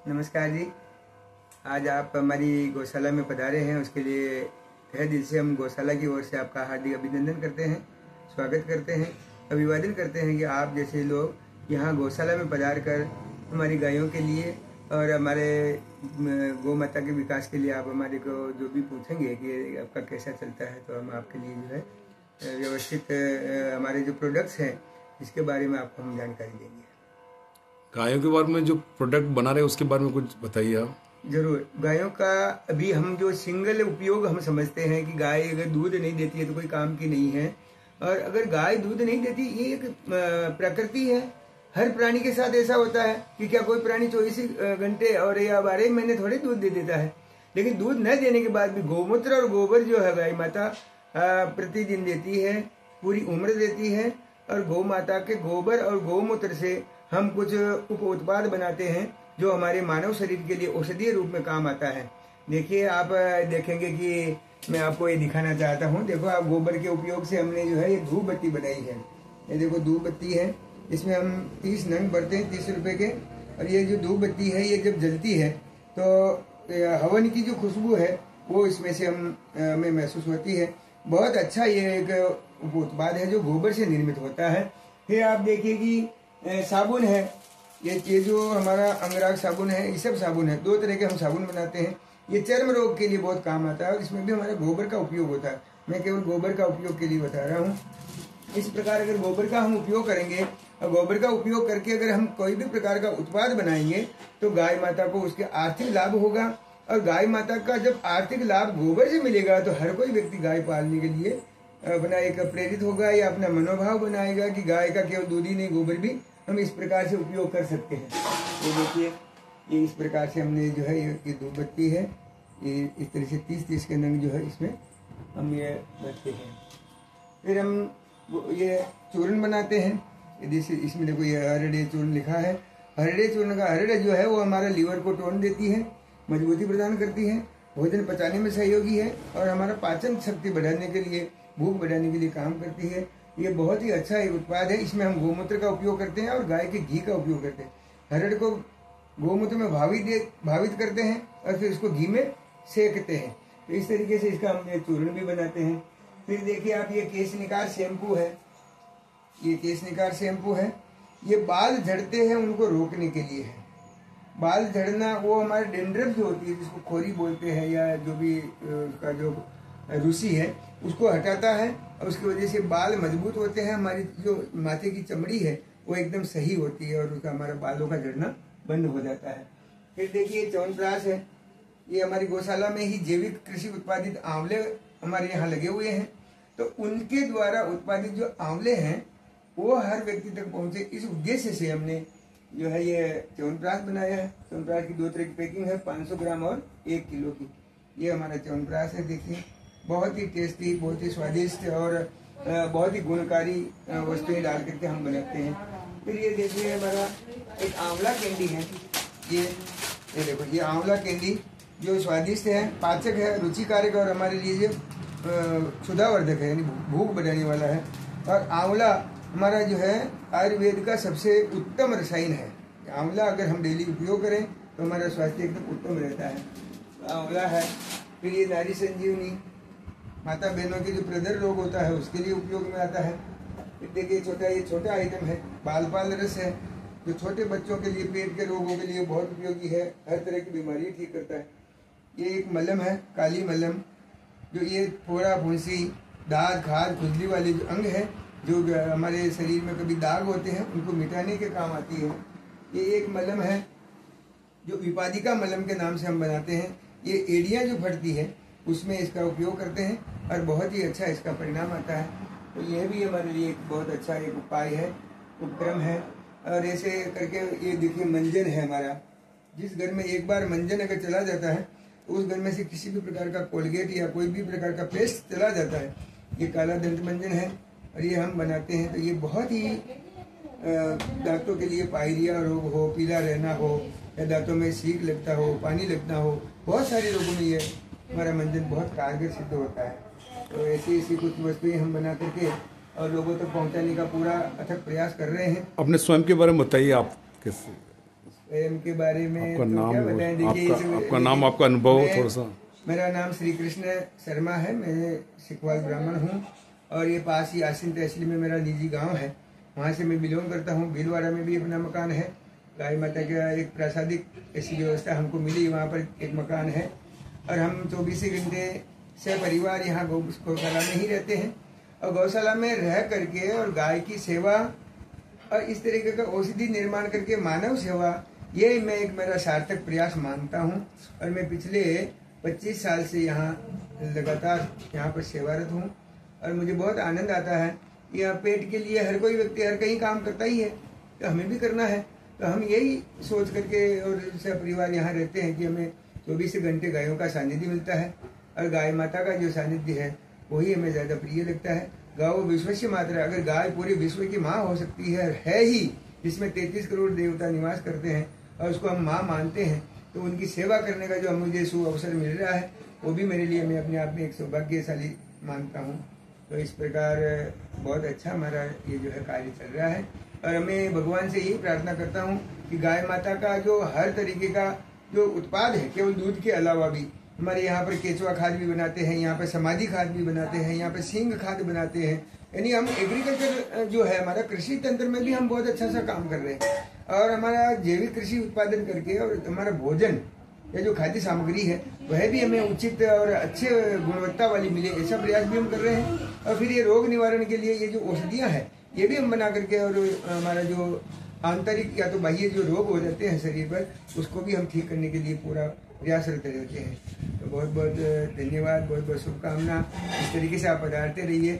नमस्कार जी। आज आप हमारी गौशाला में पधारे हैं, उसके लिए तहे दिल से हम गौशाला की ओर से आपका हार्दिक अभिनंदन करते हैं, स्वागत करते हैं, अभिवादन करते हैं कि आप जैसे लोग यहाँ गौशाला में पधार कर हमारी गायों के लिए और हमारे गौ माता के विकास के लिए आप हमारे को जो भी पूछेंगे कि आपका कैसा चलता है, तो हम आपके लिए जो है व्यवस्थित हमारे जो प्रोडक्ट्स हैं इसके बारे में आपको हम जानकारी देंगे। गायों के बारे में जो प्रोडक्ट बना रहे हैं उसके बारे में कुछ बताइए आप। जरूर। गायों का अभी हम जो सिंगल उपयोग हम समझते हैं कि गाय अगर दूध नहीं देती है तो कोई काम की नहीं है, और अगर गाय दूध नहीं देती ये एक प्रकृति है। हर प्राणी के साथ ऐसा होता है कि क्या कोई प्राणी 24 घंटे और या 12 महीने थोड़े दूध दे देता है, लेकिन दूध न देने के बाद भी गौमूत्र और गोबर जो है गाय माता प्रतिदिन देती है, पूरी उम्र देती है। और गौ माता के गोबर और गौमूत्र से हम कुछ उप उत्पाद बनाते हैं जो हमारे मानव शरीर के लिए औषधीय रूप में काम आता है। देखिए, आप देखेंगे कि मैं आपको ये दिखाना चाहता हूँ। देखो, आप गोबर के उपयोग से हमने जो है ये धूप बत्ती बनाई है। ये देखो धूप बत्ती है, इसमें हम 30 नंग भरते हैं 30 रुपए के। और ये जो धूप बत्ती है ये जब जलती है तो हवन की जो खुशबू है वो इसमें से हमें महसूस होती है। बहुत अच्छा ये एक उत्पाद है जो गोबर से निर्मित होता है। फिर आप देखिए कि साबुन है, ये जो हमारा अंगराग साबुन है, ये सब साबुन है। 2 तरह के हम साबुन बनाते हैं। ये चर्म रोग के लिए बहुत काम आता है और इसमें भी हमारे गोबर का उपयोग होता है। मैं केवल गोबर का उपयोग के लिए बता रहा हूँ। इस प्रकार अगर गोबर का हम उपयोग करेंगे और गोबर का उपयोग करके अगर हम कोई भी प्रकार का उत्पाद बनाएंगे तो गाय माता को उसके आर्थिक लाभ होगा। और गाय माता का जब आर्थिक लाभ गोबर से मिलेगा तो हर कोई व्यक्ति गाय पालने के लिए अपना एक प्रेरित होगा या अपना मनोभाव बनाएगा कि गाय का केवल दूध ही नहीं, गोबर भी हम इस प्रकार से उपयोग कर सकते हैं। ये देखिए, ये इस प्रकार से हमने जो है ये धूप बत्ती है, ये इस तरह से 30-30 के नंग जो है इसमें हम ये रखते हैं। फिर हम ये चूर्ण बनाते हैं। इसमें देखो ये हरड़े चूर्ण लिखा है। हरड़े चूर्ण का हरड़ जो है वो हमारा लीवर को टोन देती है, मजबूती प्रदान करती है, भोजन पचाने में सहयोगी है और हमारा पाचन शक्ति बढ़ाने के लिए, भूख बढ़ाने के लिए काम करती है। ये बहुत ही अच्छा एक उत्पाद है। इसमें हम गौमूत्र का उपयोग करते हैं और गाय के घी का उपयोग करते हैं। हरड़ को गौमूत्र में भावित करते हैं और फिर उसको घी में सेकते हैं। तो इस तरीके से इसका हम चूर्ण भी बनाते हैं। फिर देखिए आप, ये केश निकार शैम्पू है। ये केश निकार शैम्पू है, ये बाल झड़ते हैं उनको रोकने के लिए है। बाल झड़ना वो हमारे डेंड्रफ जो होती है, जिसको खोरी बोलते हैं या जो भी उसका जो रूसी है, उसको हटाता है और उसकी वजह से बाल मजबूत होते हैं। हमारी जो माथे की चमड़ी है वो एकदम सही होती है और उसका हमारा बालों का झड़ना बंद हो जाता है। फिर देखिए च्यवनप्राश है। ये हमारी गौशाला में ही जैविक कृषि उत्पादित आंवले हमारे यहाँ लगे हुए हैं, तो उनके द्वारा उत्पादित जो आंवले हैं वो हर व्यक्ति तक पहुंचे, इस उद्देश्य से हमने जो है ये च्यवनप्राश बनाया है। च्यवनप्राश की 2 तरह की पैकिंग है, 500 ग्राम और 1 किलो की। ये हमारा च्यवनप्राश है। देखिए, बहुत ही टेस्टी, बहुत ही स्वादिष्ट और बहुत ही गुणकारी वस्तुएं डाल करके हम बनाते हैं। फिर ये देखिए हमारा एक आंवला कैंडी है। ये देखो, ये आंवला कैंडी जो स्वादिष्ट है, पाचक है, रुचिकारक और हमारे लिए क्षुधावर्धक है, यानी भूख बढ़ाने वाला है। और आंवला हमारा जो है आयुर्वेद का सबसे उत्तम रसायन है। आंवला अगर हम डेली उपयोग करें तो हमारा स्वास्थ्य एकदम उत्तम रहता है। आंवला है। फिर ये नारी संजीवनी, माता बहनों के जो प्रदर रोग होता है उसके लिए उपयोग में आता है। फिर देखिए ये छोटा आइटम है, बालपाल रस है, जो छोटे बच्चों के लिए पेट के रोगों के लिए बहुत उपयोगी है, हर तरह की बीमारी ठीक करता है। ये एक मलम है, काली मलम, जो ये फोड़ा, फुंसी, दाग, खाज, खुजली वाले जो अंग है, जो हमारे शरीर में कभी दाग होते हैं उनको मिटाने के काम आती है। ये एक मलम है जो विपादिका मलम के नाम से हम बनाते हैं। ये एड़ियाँ जो फटती है उसमें इसका उपयोग करते हैं और बहुत ही अच्छा इसका परिणाम आता है। तो यह भी हमारे लिए एक बहुत अच्छा एक उपाय है, उपक्रम है। और ऐसे करके ये देखिए मंजन है हमारा। जिस घर में एक बार मंजन अगर चला जाता है तो उस घर में से किसी भी प्रकार का कोलगेट या कोई भी प्रकार का पेस्ट चला जाता है। ये काला दंत मंजन है और ये हम बनाते हैं। तो ये बहुत ही दांतों के लिए, पायरिया रोग हो, पीला रहना हो या दांतों में सीक लगता हो, पानी लगना हो, बहुत सारे रोगों में ये हमारा मंजन बहुत कारगर सिद्ध होता है। तो ऐसी कुछ वस्तुएं हम बना करके और लोगों तक पहुंचाने का पूरा अथक प्रयास कर रहे हैं। अपने स्वयं के बारे में बताइए, आप कैसे? स्वयं के बारे में आपका तो नाम क्या बताएं। देखिए आपका नाम, आपका अनुभव थोड़ा सा। मेरा नाम श्री कृष्ण शर्मा है, मैं सिकवाल ब्राह्मण हूँ और ये पास ही आसिन तहसील में मेरा निजी गांव है, वहाँ से मैं बिलोंग करता हूँ। भीलवाड़ा में भी अपना मकान है। गाय माता का एक प्रासादिक ऐसी व्यवस्था हमको मिली, वहाँ पर एक मकान है और हम 24 घंटे से परिवार यहाँ गौशाला में ही रहते हैं और गौशाला में रह करके और गाय की सेवा और इस तरीके का औषधि निर्माण करके मानव सेवा, ये मैं एक मेरा सार्थक प्रयास मानता हूँ। और मैं पिछले 25 साल से यहाँ लगातार यहाँ पर सेवारत हूँ और मुझे बहुत आनंद आता है। यह पेट के लिए हर कोई व्यक्ति हर कहीं काम करता ही है, तो हमें भी करना है। तो हम यही सोच करके और सब परिवार यहाँ रहते हैं कि हमें 24 घंटे गायों का सानिध्य मिलता है और गाय माता का जो सानिध्य है वही हमें ज़्यादा प्रिय लगता है। गौ विश्व से मात्रा, अगर गाय पूरे विश्व की माँ हो सकती है ही, जिसमें 33 करोड़ देवता निवास करते हैं और उसको हम माँ मानते हैं, तो उनकी सेवा करने का जो मुझे अवसर मिल रहा है वो भी मेरे लिए, मैं अपने आप में एक सौभाग्यशाली मानता हूँ। तो इस प्रकार बहुत अच्छा हमारा ये जो है कार्य चल रहा है और मैं भगवान से यही प्रार्थना करता हूँ कि गाय माता का जो हर तरीके का जो उत्पाद है, केवल दूध के अलावा भी हमारे यहाँ पर केचुआ खाद भी बनाते हैं, यहाँ पर समाधि खाद भी बनाते हैं, यहाँ पर सिंग खाद बनाते हैं। यानी हम एग्रीकल्चर जो है हमारा कृषि तंत्र में भी हम बहुत अच्छा सा काम कर रहे हैं और हमारा जैविक कृषि उत्पादन करके और हमारा भोजन या जो खाद्य सामग्री है वह भी हमें उचित और अच्छे गुणवत्ता वाली मिले, ऐसा प्रयास भी हम कर रहे हैं। और फिर ये रोग निवारण के लिए ये जो औषधियाँ हैं ये भी हम बना करके और हमारा जो आंतरिक या तो बाह्य जो रोग हो जाते हैं शरीर पर, उसको भी हम ठीक करने के लिए पूरा प्रयासरत रहते हैं। तो बहुत बहुत धन्यवाद, बहुत बहुत शुभकामना। इस तरीके से आप पधारते रहिए।